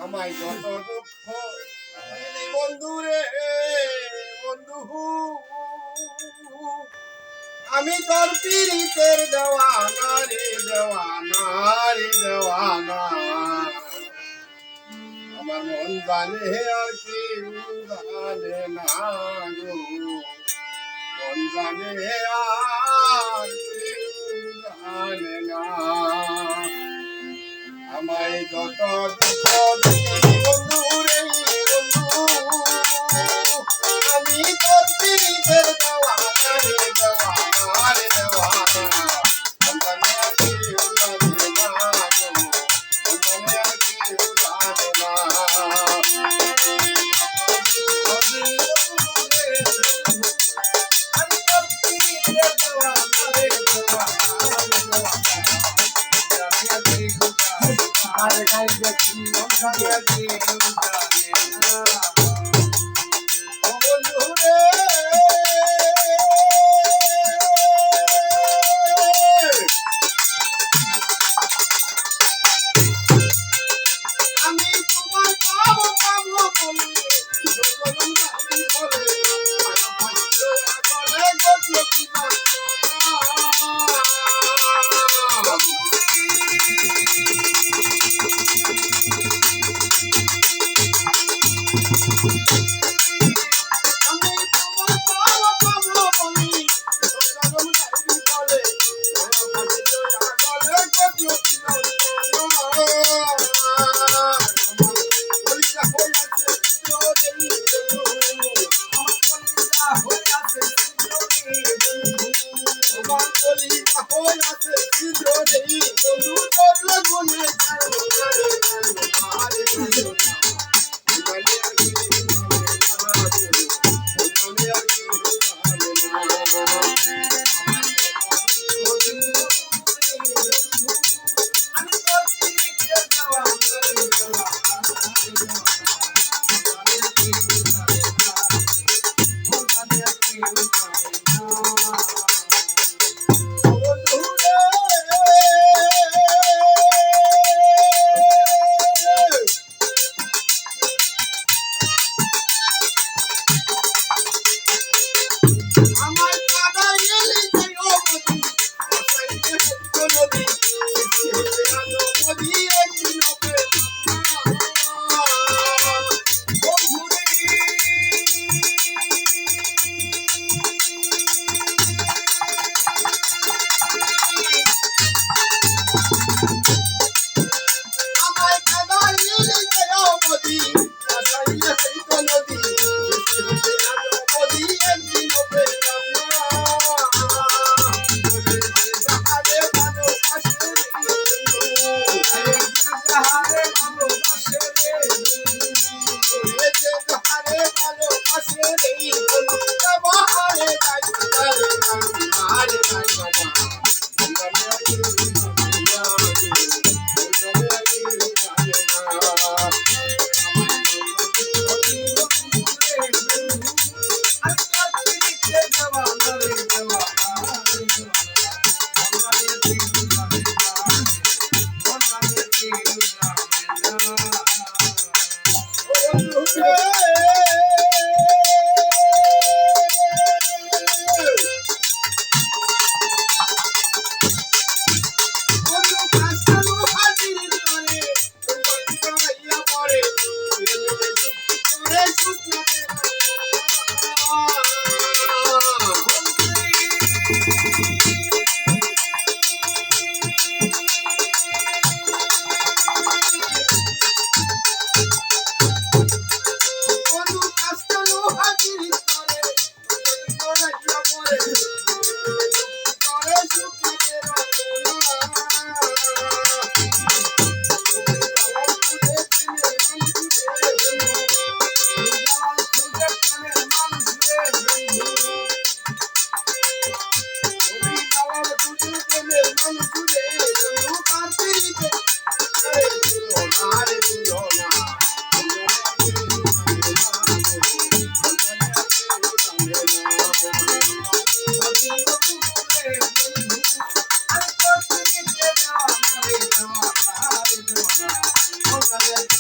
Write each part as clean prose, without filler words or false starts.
আমায় যত দুঃখ দিলি বন্ধু রে বন্ধু, আমি তোর পীড়িতের দেওয়ানা রে দেওয়ানা রে দেওয়ানা। আমার মন জানে আর কেউ জানে না গো, মন জানে আর কেউ জানে না। আমায় যত দুঃখ দিলি বন্ধু রে বন্ধু, আমি তোর পীড়িতের দেওয়ানা রে দেওয়ানা রে দেওয়ানা। মন জানে আর কেউ জানে না গো, মন জানে আর কেউ জানে না।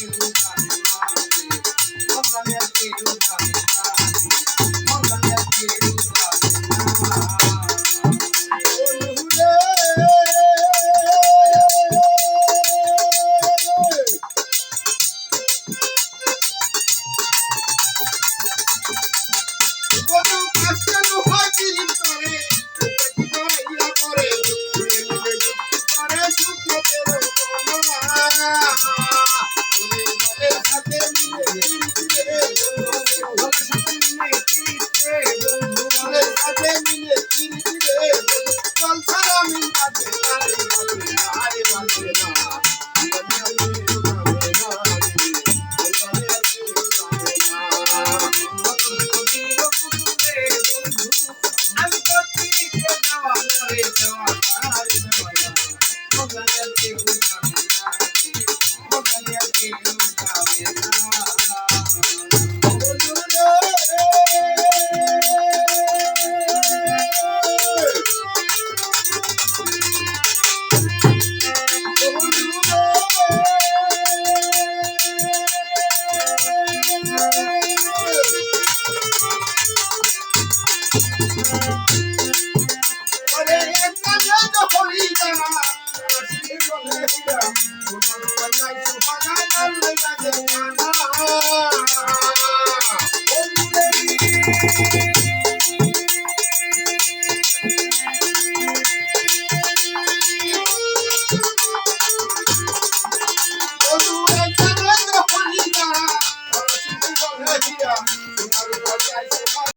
I'm Hãy subscribe cho kênh Ghiền Mì Gõ để không bỏ lỡ những video hấp dẫn.